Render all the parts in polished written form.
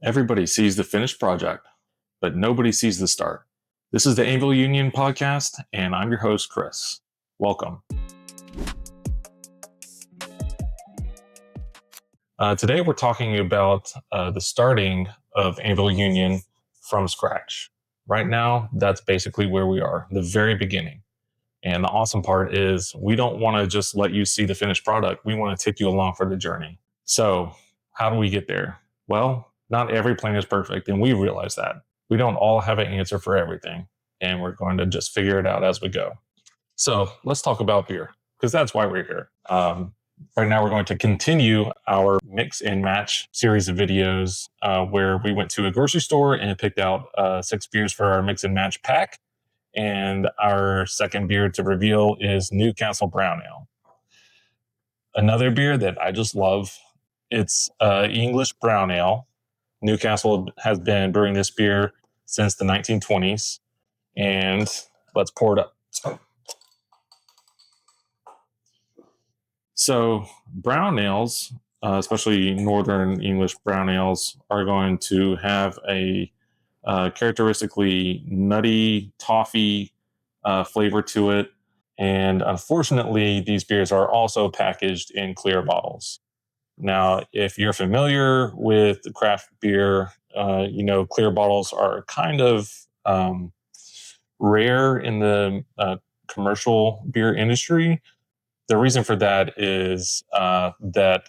Everybody sees the finished project, but nobody sees the start. This is the Anvil Union podcast, and I'm your host, Chris. Welcome. Today, we're talking about the starting of Anvil Union from scratch. Right now, that's basically where we are, the very beginning. And the awesome part is we don't want to just let you see the finished product. We want to take you along for the journey. So how do we get there? Well, not every plan is perfect, and we realize that. We don't all have an answer for everything, and we're going to just figure it out as we go. So let's talk about beer, because that's why we're here. Right now, we're going to continue our mix and match series of videos where we went to a grocery store and picked out 6 beers for our mix and match pack. And our second beer to reveal is Newcastle Brown Ale. Another beer that I just love. It's English Brown Ale. Newcastle has been brewing this beer since the 1920s. And let's pour it up. So brown ales, especially Northern English brown ales, are going to have a characteristically nutty toffee flavor to it. And unfortunately, these beers are also packaged in clear bottles. Now, if you're familiar with craft beer, clear bottles are kind of rare in the commercial beer industry. The reason for that is that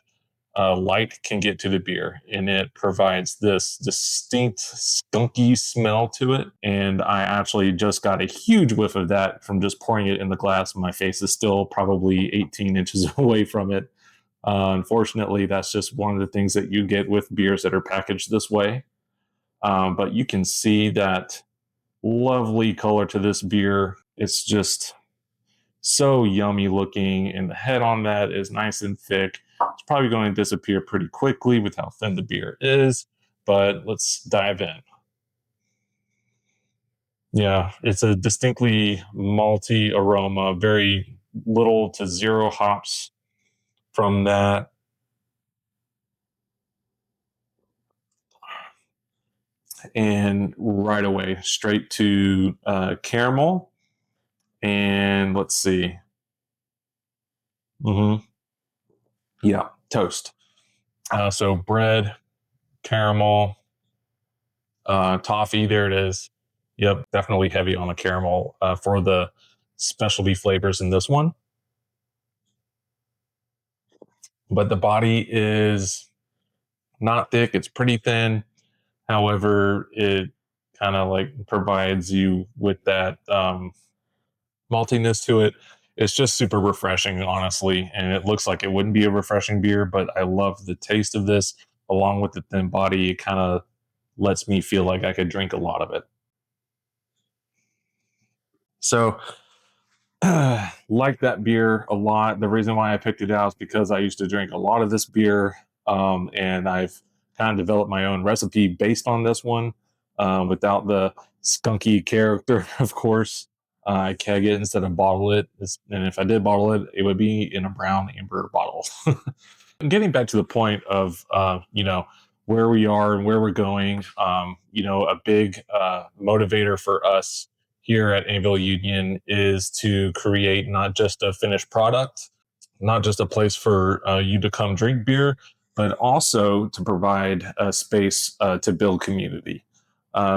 light can get to the beer, and it provides this distinct skunky smell to it. And I actually just got a huge whiff of that from just pouring it in the glass. My face is still probably 18 inches away from it. Unfortunately, that's just one of the things that you get with beers that are packaged this way. But you can see that lovely color to this beer. It's just so yummy looking, and the head on that is nice and thick. It's probably going to disappear pretty quickly with how thin the beer is, but let's dive in. Yeah, it's a distinctly malty aroma, very little to zero hops from that. And right away, straight to caramel. And let's see. Yeah, toast. So bread, caramel, toffee, there it is. Yep, definitely heavy on the caramel for the specialty flavors in this one. But the body is not thick, it's pretty thin. However, it kind of like provides you with that maltiness to it. It's just super refreshing, honestly. And it looks like it wouldn't be a refreshing beer, but I love the taste of this along with the thin body. It kind of lets me feel like I could drink a lot of it. So, like that beer a lot. The reason why I picked it out is because I used to drink a lot of this beer, and I've kind of developed my own recipe based on this one, without the skunky character, of course. I keg it instead of bottle it, and if I did bottle it, it would be in a brown amber bottle. Getting back to the point of where we are and where we're going, a big motivator for us here at Anvil Union is to create not just a finished product, not just a place for you to come drink beer, but also to provide a space to build community.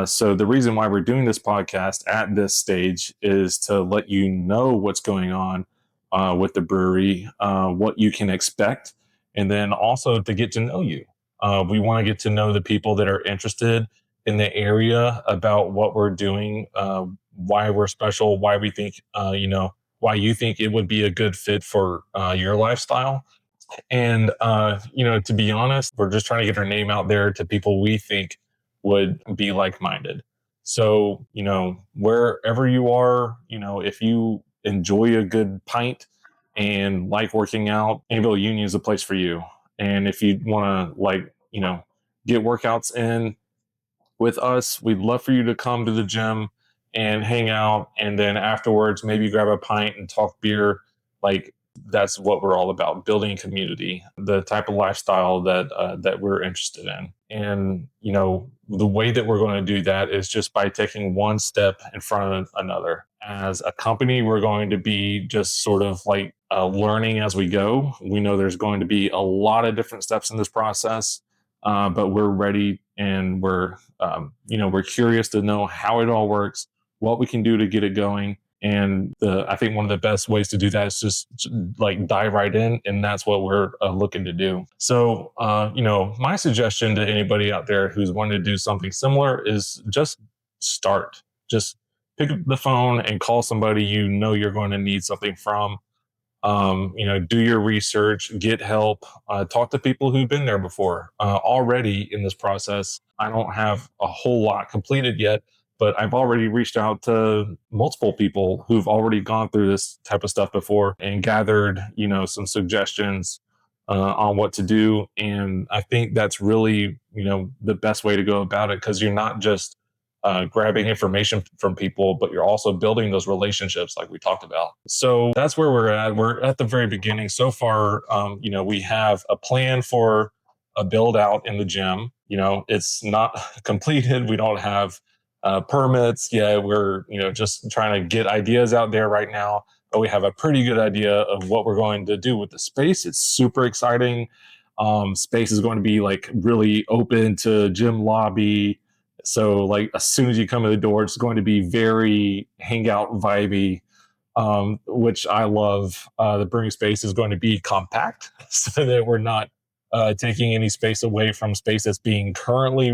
So the reason why we're doing this podcast at this stage is to let you know what's going on with the brewery, what you can expect, and then also to get to know you. We want to get to know the people that are interested in the area about what we're doing, why we're special, why we think, why you think it would be a good fit for your lifestyle. And, to be honest, we're just trying to get our name out there to people we think would be like-minded. So, wherever you are, if you enjoy a good pint and like working out, Anvil Union is a place for you. And if you want to get workouts in with us, we'd love for you to come to the gym and hang out. And then afterwards, maybe grab a pint and talk beer. Like, That's what we're all about, building community, the type of lifestyle that we're interested in. And the way that we're going to do that is just by taking one step in front of another. As a company, we're going to be just sort of like learning as we go. We know there's going to be a lot of different steps in this process, but we're ready, and we're curious to know how it all works, what we can do to get it going. And I think one of the best ways to do that is just like dive right in, and that's what we're looking to do. So, my suggestion to anybody out there who's wanting to do something similar is just start. Just pick up the phone and call somebody you're going to need something from. Do your research, get help, talk to people who've been there before already in this process. I don't have a whole lot completed yet, but I've already reached out to multiple people who've already gone through this type of stuff before and gathered, some suggestions on what to do. And I think that's really, the best way to go about it, because you're not just grabbing information from people, but you're also building those relationships like we talked about. So that's where we're at. We're at the very beginning. So far, we have a plan for a build out in the gym. It's not completed. We don't have permits. Yeah, we're, just trying to get ideas out there right now, but we have a pretty good idea of what we're going to do with the space. It's super exciting. Space is going to be like really open to gym lobby. So like as soon as you come in the door, it's going to be very hangout vibey, which I love. The brewing space is going to be compact so that we're not taking any space away from space that's being currently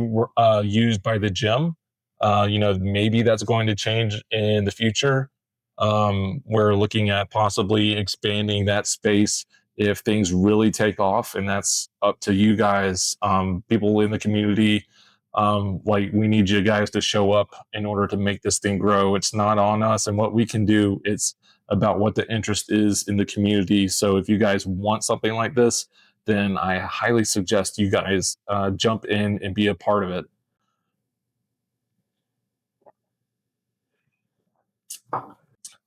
used by the gym. Maybe that's going to change in the future. We're looking at possibly expanding that space if things really take off, and that's up to you guys, people in the community. Like, we need you guys to show up in order to make this thing grow. It's not on us and what we can do. It's about what the interest is in the community. So if you guys want something like this, then I highly suggest you guys jump in and be a part of it.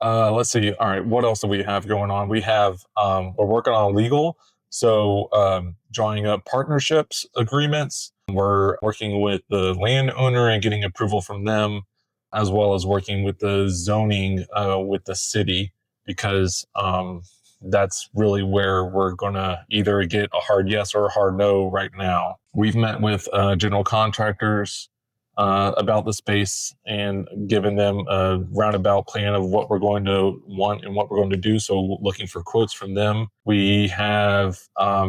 Let's see. All right, what else do we have going on? We're working on legal, so drawing up partnerships agreements. We're working with the landowner and getting approval from them, as well as working with the zoning with the city, because that's really where we're going to either get a hard yes or a hard no right now. We've met with general contractors about the space and given them a roundabout plan of what we're going to want and what we're going to do. So looking for quotes from them. We have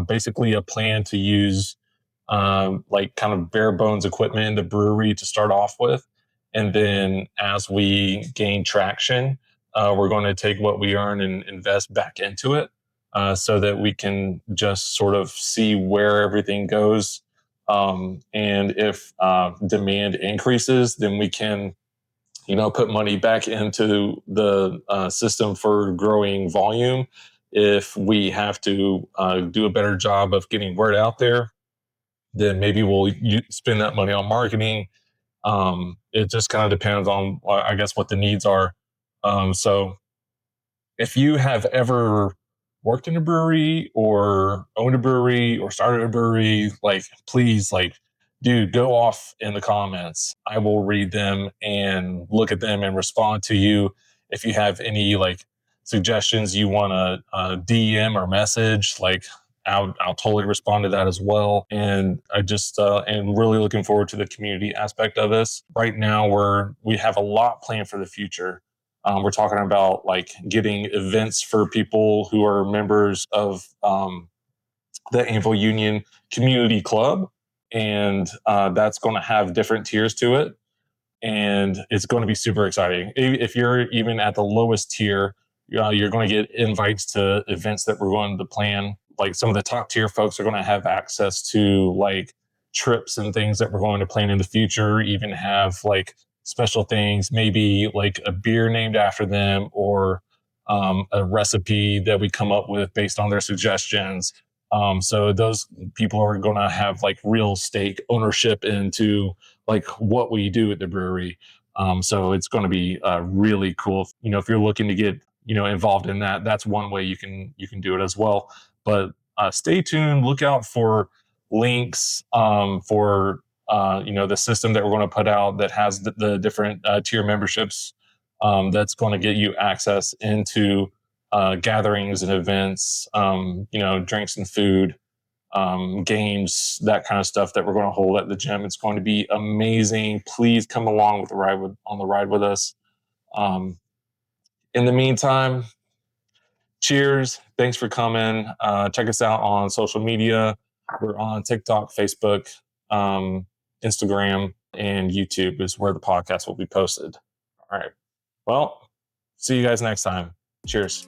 basically a plan to use like kind of bare bones equipment in the brewery to start off with. And then as we gain traction, we're going to take what we earn and invest back into it, so that we can just sort of see where everything goes. And if demand increases, then we can, put money back into the system for growing volume. If we have to do a better job of getting word out there, then maybe we'll spend that money on marketing. It just kind of depends on, I guess, what the needs are. So if you have ever worked in a brewery or owned a brewery or started a brewery, like, please, like, dude, go off in the comments. I will read them and look at them and respond to you. If you have any like suggestions you want to DM or message, like, I'll totally respond to that as well. And I just am really looking forward to the community aspect of this. Right now, we have a lot planned for the future. We're talking about like getting events for people who are members of the Anvil Union Community Club, and that's going to have different tiers to it, and it's going to be super exciting. If you're even at the lowest tier, you're going to get invites to events that we're going to plan. Like, some of the top tier folks are going to have access to like trips and things that we're going to plan in the future, even have like special things, maybe like a beer named after them, or a recipe that we come up with based on their suggestions. So those people are going to have like real stake ownership into like what we do at the brewery. So it's going to be really cool. If you're looking to get involved in that, that's one way you can do it as well. But stay tuned. Look out for links for the system that we're going to put out that has the different tier memberships. That's going to get you access into gatherings and events, drinks and food, games, that kind of stuff that we're going to hold at the gym. It's going to be amazing. Please come along on the ride with us. Um, in the meantime, cheers. Thanks for coming. Check us out on social media. We're on TikTok, Facebook, Instagram, and YouTube is where the podcast will be posted. All right. Well, see you guys next time. Cheers.